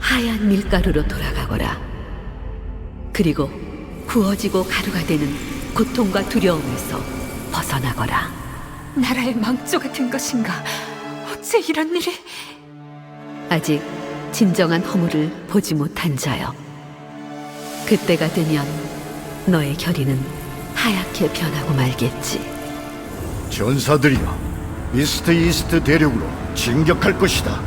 하얀 밀가루로 돌아가거라. 그리고 구워지고 가루가 되는 고통과 두려움에서 벗어나거라. 나라의 망조 같은 것인가? 어째 이런 일이? 아직 진정한 허물을 보지 못한 자여, 그때가 되면 너의 결의는 하얗게 변하고 말겠지. 전사들이여, 미스트 이스트 대륙으로 진격할 것이다.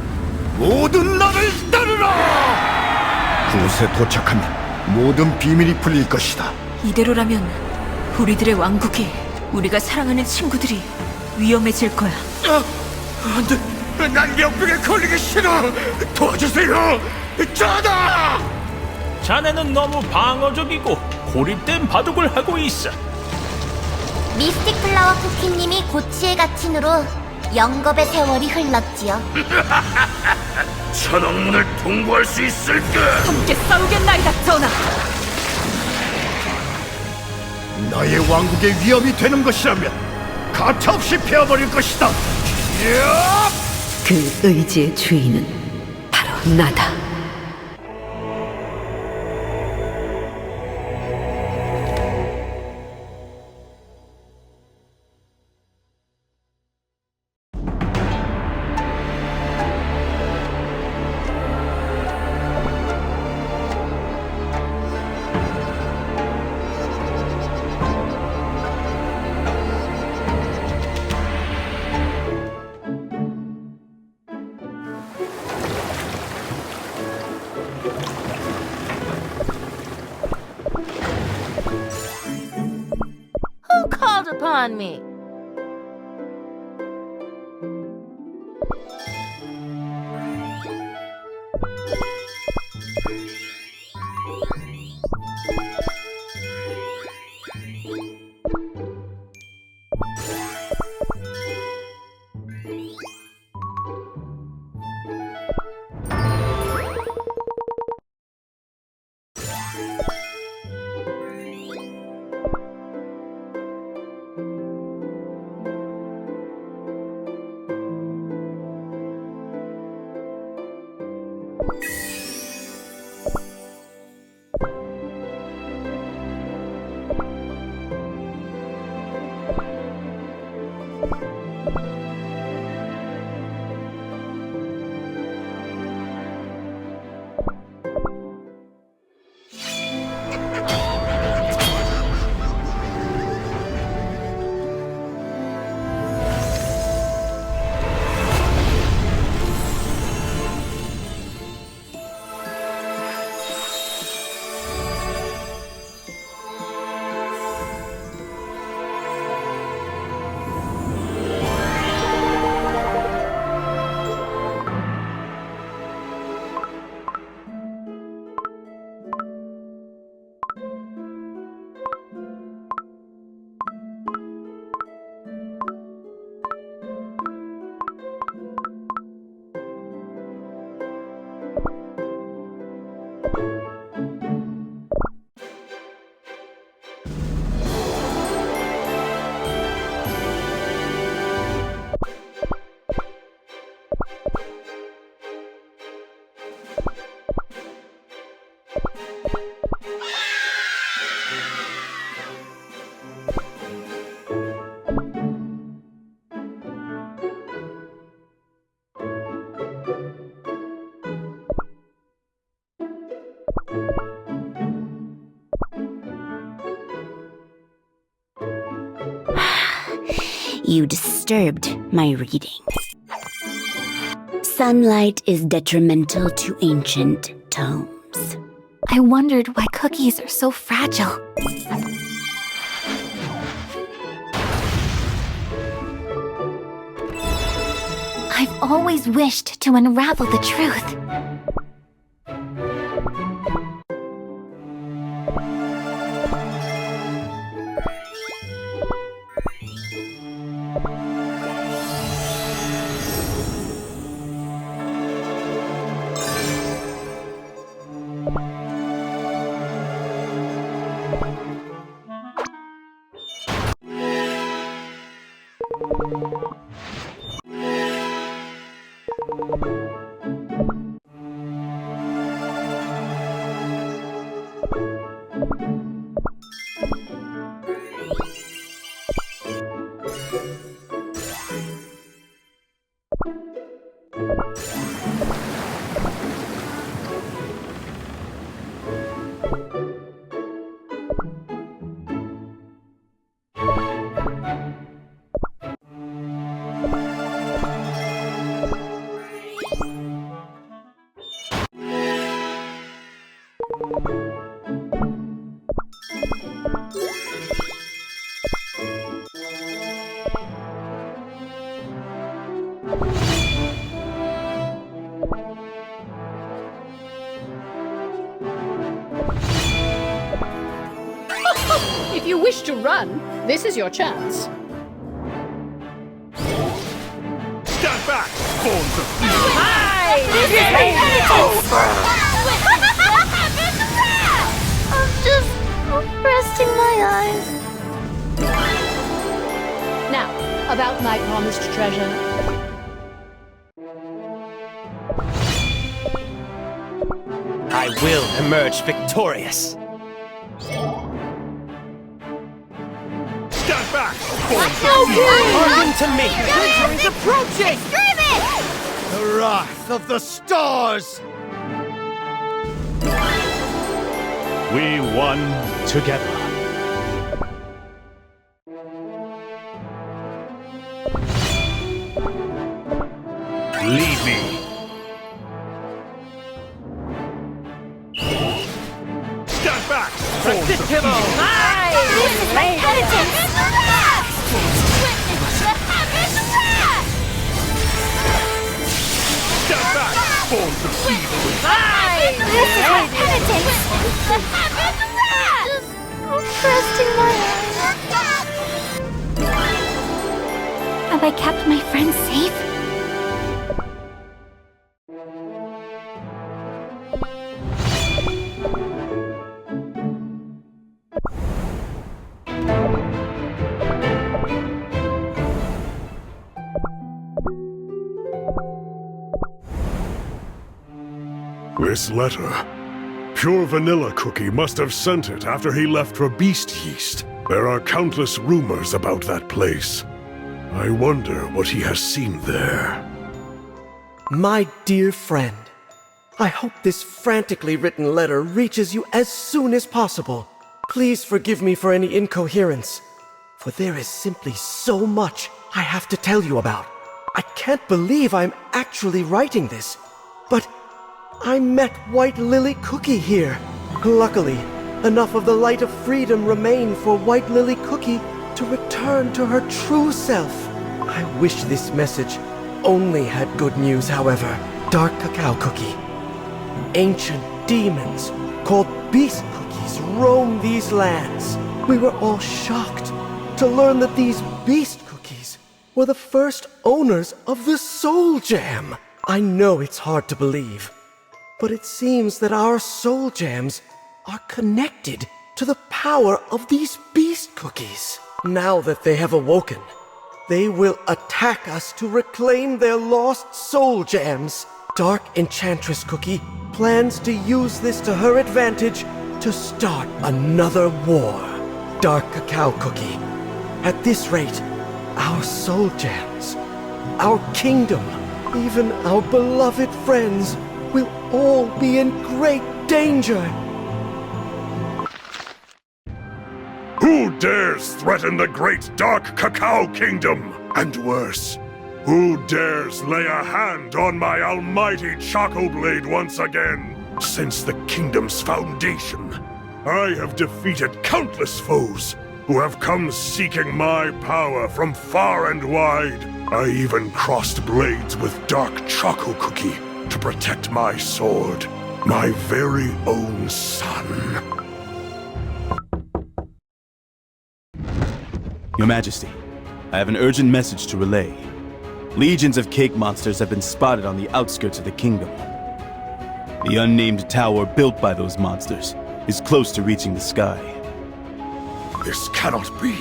모든 나를 따르라! 그곳에 도착하면 모든 비밀이 풀릴 것이다. 이대로라면 우리들의 왕국이, 우리가 사랑하는 친구들이 위험해질 거야. 안돼, 난 병에 걸리기 싫어. 도와주세요. 저다! 자네는 너무 방어적이고 고립된 바둑을 하고 있어. 미스틱 플라워 쿠키님이 고치에 갇힌 후로 영겁의 세월이 흘렀지요. 천왕문을 통과할 수 있을까? 함께 싸우겠나이다, 전하! 나의 왕국에 위험이 되는 것이라면 가차없이 베어버릴 것이다. 그 의지의 주인은 바로 나다. Who called upon me? You disturbed my reading. Sunlight is detrimental to ancient tomes. I wondered why cookies are so fragile. I've always wished to unravel the truth. If you wish to run, this is your chance. Stand back, spawns of I'm just resting my eyes. Now, about my promised treasure. I will emerge victorious. Stand back, spawns of Hearken to me. Danger is approaching! The wrath of the stars! We won together. Lead me. Stand back, spawns of This is my penitence! Stand back, spawns of evil. This is my penitence! Just resting my eyes. Have I kept my friends safe? This letter. Pure Vanilla Cookie must have sent it after he left for Beast Yeast. There are countless rumors about that place. I wonder what he has seen there. My dear friend, I hope this frantically written letter reaches you as soon as possible. Please forgive me for any incoherence, for there is simply so much I have to tell you about. I can't believe I'm actually writing this, but I met White Lily Cookie here. Luckily, enough of the light of freedom remained for White Lily Cookie to return to her true self. I wish this message only had good news, however. Dark Cacao Cookie. Ancient demons called Beast Cookies roam these lands. We were all shocked to learn that these Beast Cookies were the first owners of the Soul Jam. I know it's hard to believe, but it seems that our Soul Jams are connected to the power of these Beast Cookies. Now that they have awoken, they will attack us to reclaim their lost Soul Jams. Dark Enchantress Cookie plans to use this to her advantage to start another war. Dark Cacao Cookie. At this rate, our Soul Jams, our kingdom, even our beloved friends will all be in great danger. Who dares threaten the great Dark Cacao Kingdom? And worse, who dares lay a hand on my almighty Choco Blade once again? Since the kingdom's foundation, I have defeated countless foes who have come seeking my power from far and wide. I even crossed blades with Dark Choco Cookie to protect my sword, my very own son. Your Majesty, I have an urgent message to relay. Legions of cake monsters have been spotted on the outskirts of the kingdom. The unnamed tower built by those monsters is close to reaching the sky. This cannot be.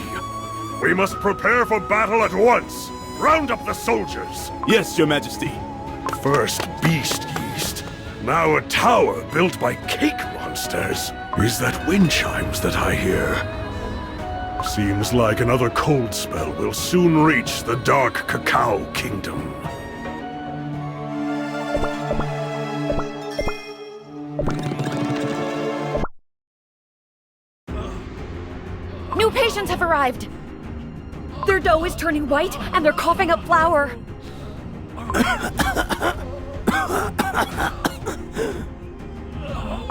We must prepare for battle at once. Round up the soldiers. Yes, Your Majesty. First Beast Yeast, now a tower built by cake monsters. Is that wind chimes that I hear? Seems like another cold spell will soon reach the Dark Cacao Kingdom. New patients have arrived. Their dough is turning white and they're coughing up flour.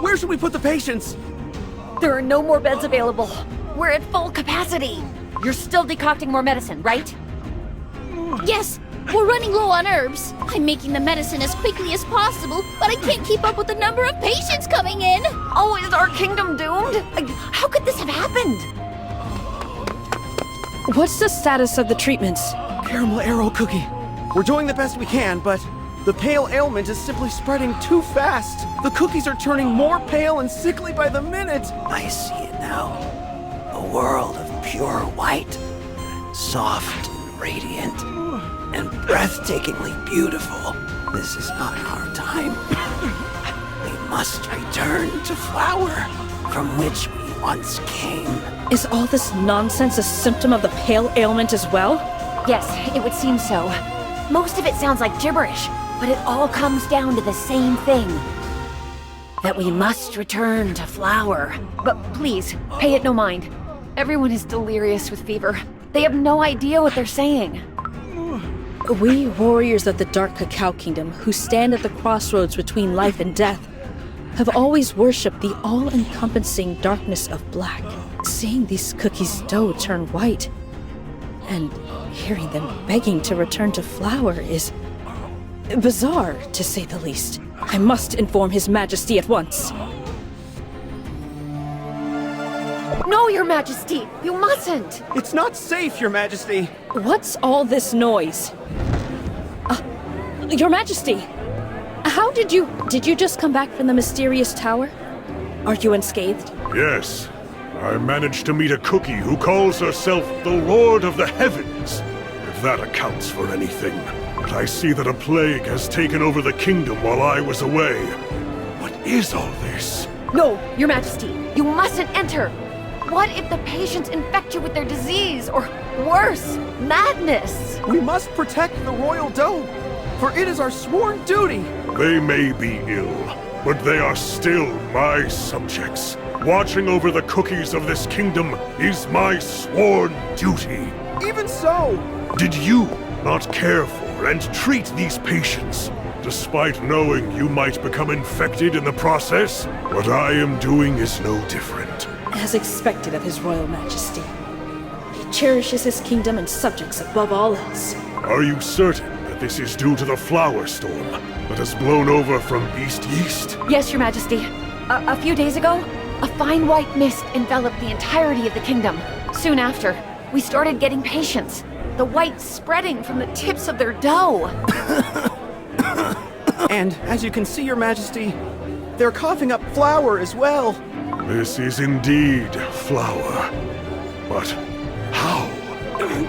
Where should we put the patients? There are no more beds available. We're at full capacity. You're still decocting more medicine, right? Yes, we're running low on herbs. I'm making the medicine as quickly as possible, but I can't keep up with the number of patients coming in. Oh, is our kingdom doomed? How could this have happened? What's the status of the treatments? Caramel Arrow Cookie. We're doing the best we can, but the pale ailment is simply spreading too fast. The cookies are turning more pale and sickly by the minute. I see it now. A world of pure white, soft and radiant, and breathtakingly beautiful. This is not our time. We must return to flower, from which we once came. Is all this nonsense a symptom of the pale ailment as well? Yes, it would seem so. Most of it sounds like gibberish, but it all comes down to the same thing. That we must return to flower. But please, pay it no mind. Everyone is delirious with fever. They have no idea what they're saying. We warriors of the Dark Cacao Kingdom, who stand at the crossroads between life and death, have always worshipped the all-encompassing darkness of black. Seeing these cookies' dough turn white, and hearing them begging to return to flower is bizarre, to say the least. I must inform His Majesty at once. No, Your Majesty! You mustn't! It's not safe, Your Majesty. What's all this noise? Your Majesty! How did you just come back from the mysterious tower? Are you unscathed? Yes. I managed to meet a cookie who calls herself the Lord of the Heavens, if that accounts for anything. But I see that a plague has taken over the kingdom while I was away. What is all this? No, Your Majesty, you mustn't enter! What if the patients infect you with their disease, or worse, madness? We must protect the royal dough, for it is our sworn duty. They may be ill, but they are still my subjects. Watching over the cookies of this kingdom is my sworn duty. Even so! Did you not care for and treat these patients, despite knowing you might become infected in the process? What I am doing is no different. As expected of His Royal Majesty. He cherishes his kingdom and subjects above all else. Are you certain that this is due to the flower storm that has blown over from Beast Yeast? Yes, Your Majesty. A few days ago, a fine white mist enveloped the entirety of the kingdom. Soon after, we started getting patients. The white spreading from the tips of their dough. And as you can see, Your Majesty, they're coughing up flour as well. This is indeed flour. But how?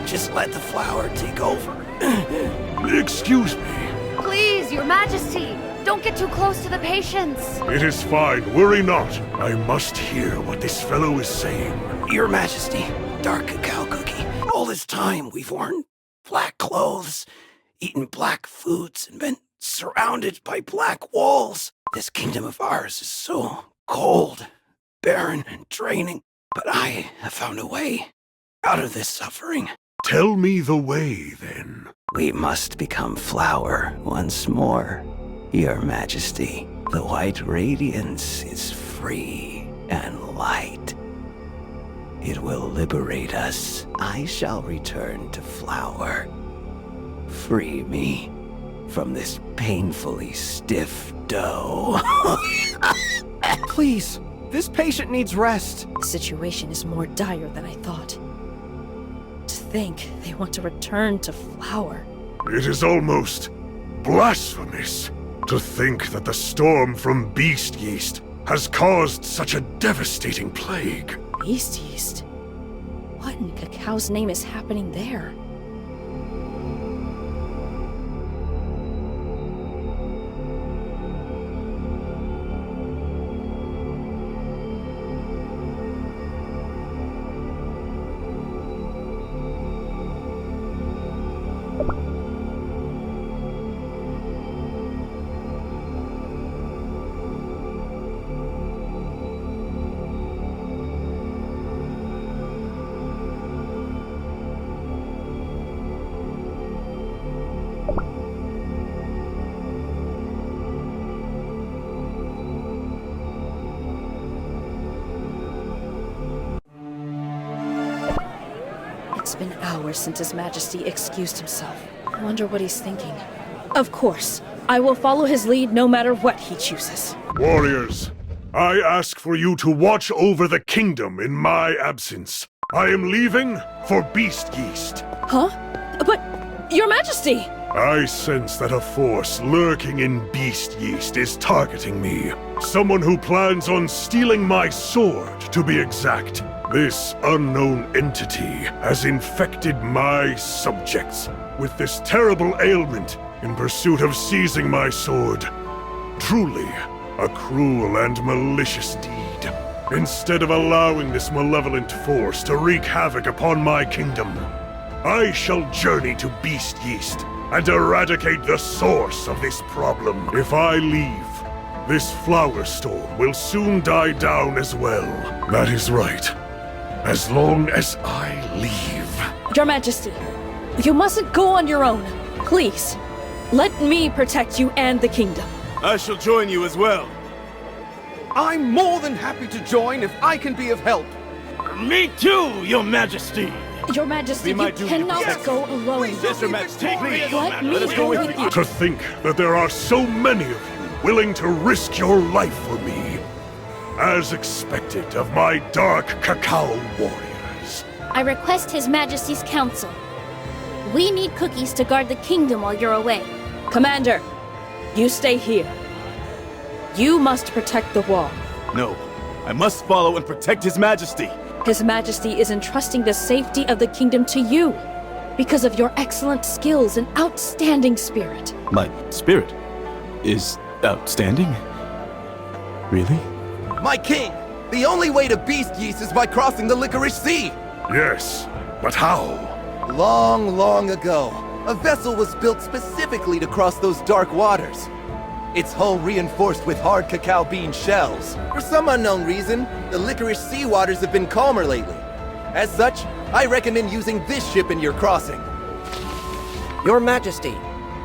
Just let the flower take over. Excuse me. Please, Your Majesty, don't get too close to the patients. It is fine, worry not. I must hear what this fellow is saying. Your Majesty, Dark Cacao Cookie, all this time we've worn black clothes, eaten black foods, and been surrounded by black walls. This kingdom of ours is so cold, barren, and draining. But I have found a way out of this suffering. Tell me the way, then. We must become flower once more, Your Majesty. The white radiance is free and light. It will liberate us. I shall return to flower. Free me from this painfully stiff dough. Please, this patient needs rest. The situation is more dire than I thought. To think they want to return to flower. It is almost blasphemous to think that the storm from Beast Yeast has caused such a devastating plague. Beast Yeast? What in Cacao's name is happening there? It's been hours since His Majesty excused himself. I wonder what he's thinking. Of course, I will follow his lead no matter what he chooses. Warriors, I ask for you to watch over the kingdom in my absence. I am leaving for Beast Yeast. Huh? But, Your Majesty! I sense that a force lurking in Beast Yeast is targeting me. Someone who plans on stealing my sword, to be exact. This unknown entity has infected my subjects with this terrible ailment in pursuit of seizing my sword. Truly, a cruel and malicious deed. Instead of allowing this malevolent force to wreak havoc upon my kingdom, I shall journey to Beast Yeast and eradicate the source of this problem. If I leave, this flower storm will soon die down as well. That is right. As long as I leave. Your Majesty, you mustn't go on your own. Please, let me protect you and the kingdom. I shall join you as well. I'm more than happy to join if I can be of help. Me too, Your Majesty. Your Majesty, my you duty. cannot Yes. go alone. Yes, Your Majesty. Please. Let me Let us go with you. To think that there are so many of you willing to risk your life for me. As expected of my dark cacao warriors. I request His Majesty's counsel. We need cookies to guard the kingdom while you're away. Commander, you stay here. You must protect the wall. No, I must follow and protect His Majesty. His Majesty is entrusting the safety of the kingdom to you because of your excellent skills and outstanding spirit. My spirit is outstanding? Really? My king, the only way to Beast Yeast is by crossing the Licorice Sea. Yes, but how? Long, long ago, a vessel was built specifically to cross those dark waters. Its hull reinforced with hard cacao bean shells. For some unknown reason, the Licorice Sea waters have been calmer lately. As such, I recommend using this ship in your crossing. Your Majesty,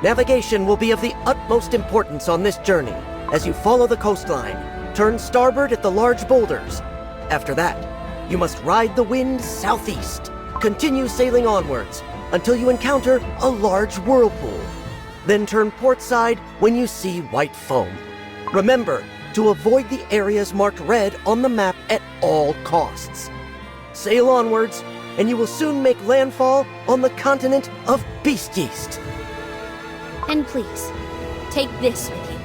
navigation will be of the utmost importance on this journey. As you follow the coastline, turn starboard at the large boulders. After that, you must ride the wind southeast. Continue sailing onwards until you encounter a large whirlpool. Then turn port side when you see white foam. Remember to avoid the areas marked red on the map at all costs. Sail onwards, and you will soon make landfall on the continent of Beast Yeast. And please, take this with you.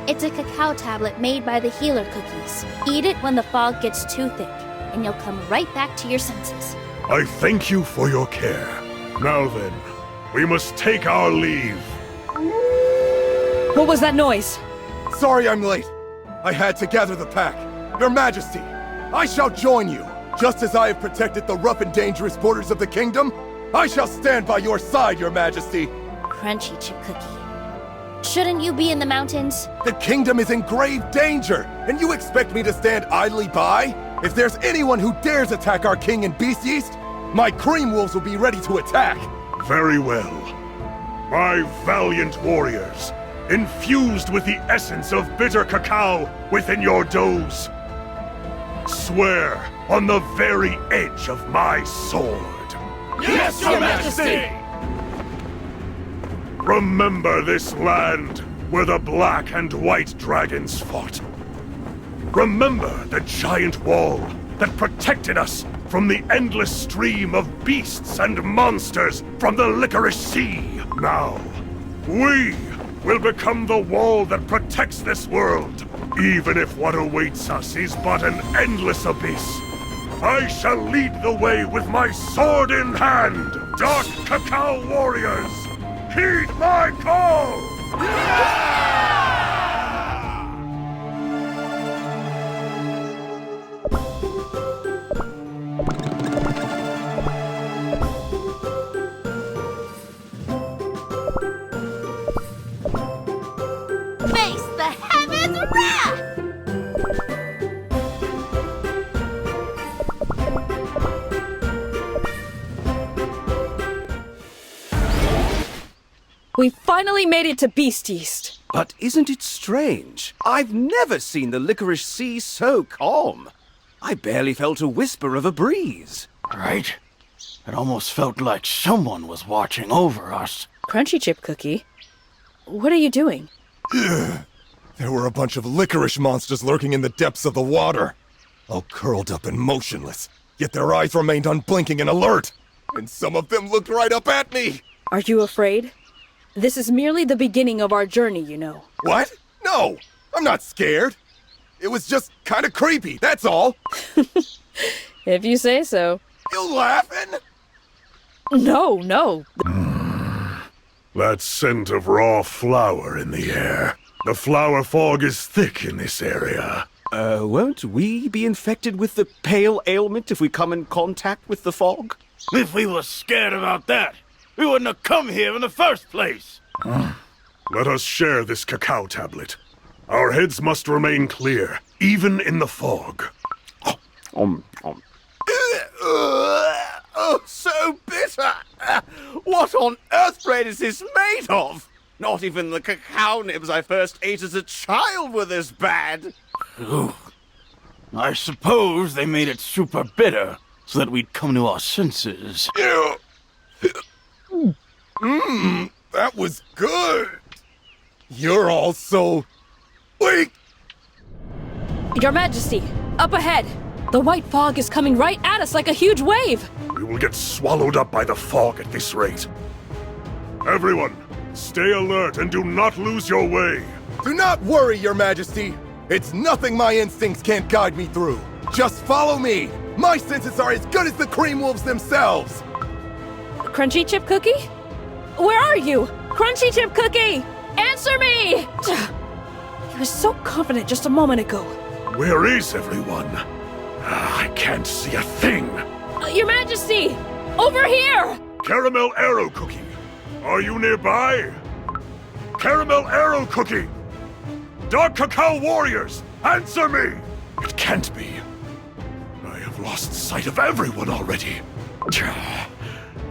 It's a cacao tablet made by the healer cookies. Eat it when the fog gets too thick, and you'll come right back to your senses. I thank you for your care. Now then, we must take our leave. What was that noise? Sorry I'm late. I had to gather the pack. Your Majesty, I shall join you. Just as I have protected the rough and dangerous borders of the kingdom, I shall stand by your side, Your Majesty. Crunchy chip cookie. Shouldn't you be in the mountains? The kingdom is in grave danger, and you expect me to stand idly by? If there's anyone who dares attack our king in Beast Yeast, my cream wolves will be ready to attack. Very well. My valiant warriors, infused with the essence of bitter cacao within your doughs, swear on the very edge of my sword. Yes, Your Majesty! Remember this land where the black and white dragons fought. Remember the giant wall that protected us from the endless stream of beasts and monsters from the Licorice Sea. Now, we will become the wall that protects this world, even if what awaits us is but an endless abyss. I shall lead the way with my sword in hand. Dark Cacao Warriors, heed my call! Face the heavens wrath! We finally made it to Beast Yeast. But isn't it strange? I've never seen the Licorice Sea so calm. I barely felt a whisper of a breeze. Right? It almost felt like someone was watching over us. Crunchy Chip Cookie? What are you doing? There were a bunch of licorice monsters lurking in the depths of the water. All curled up and motionless, yet their eyes remained unblinking and alert. And some of them looked right up at me! Are you afraid? This is merely the beginning of our journey, you know. What? No! I'm not scared! It was just kinda creepy, that's all! If you say so. You laughing? No. That scent of raw flour in the air. The flour fog is thick in this area. Won't we be infected with the pale ailment if we come in contact with the fog? If we were scared about that, we wouldn't have come here in the first place. Let us share this cacao tablet. Our heads must remain clear, even in the fog. Oh, so bitter! What on earth bread is this made of? Not even the cacao nibs I first ate as a child were this bad. Ooh. I suppose they made it super bitter so that we'd come to our senses. That was good! You're all so... weak! Your Majesty, up ahead! The white fog is coming right at us like a huge wave! We will get swallowed up by the fog at this rate. Everyone, stay alert and do not lose your way. Do not worry, Your Majesty! It's nothing my instincts can't guide me through. Just follow me! My senses are as good as the Cream Wolves themselves! Crunchy Chip Cookie? Where are you? Crunchy Chip Cookie! Answer me! He was so confident just a moment ago. Where is everyone? I can't see a thing. Your Majesty! Over here! Caramel Arrow Cookie, are you nearby? Caramel Arrow Cookie! Dark Cacao Warriors, answer me! It can't be. I have lost sight of everyone already.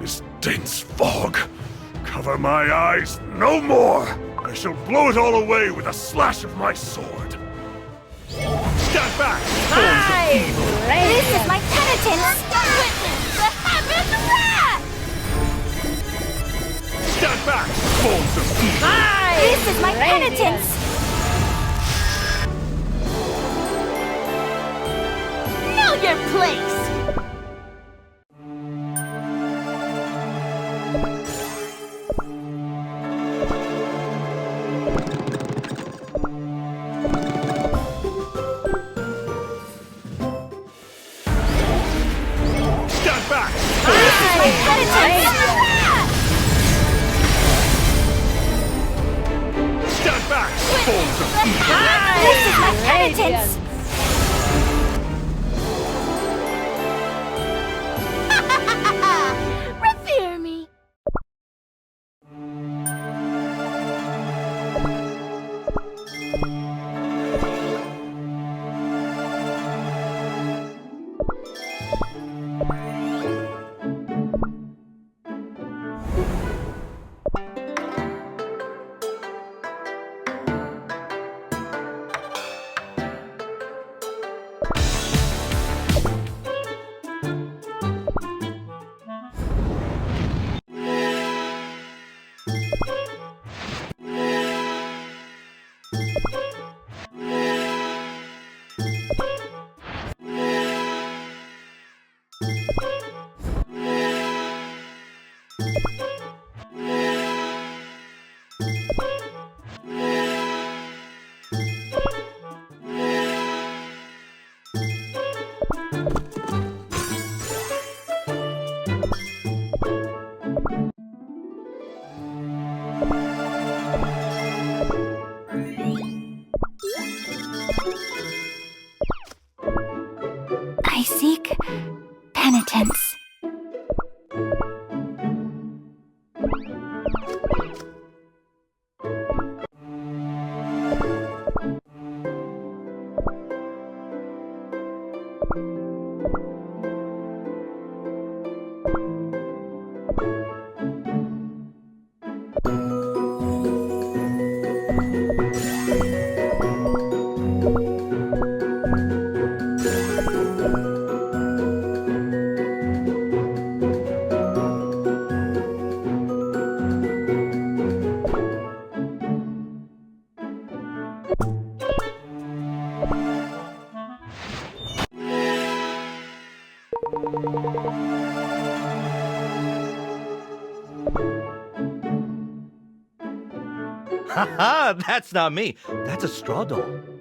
This dense fog. Cover my eyes no more! I shall blow it all away with a slash of my sword. Stand back! Hi! This is my penitence! Witness the heaven's wrath! Stand back! Forms of evil! Hi! This is my penitence! Know your place! Stand back! Forms of evil! This is my penitence! Revere me! Haha, that's not me. That's a straw doll.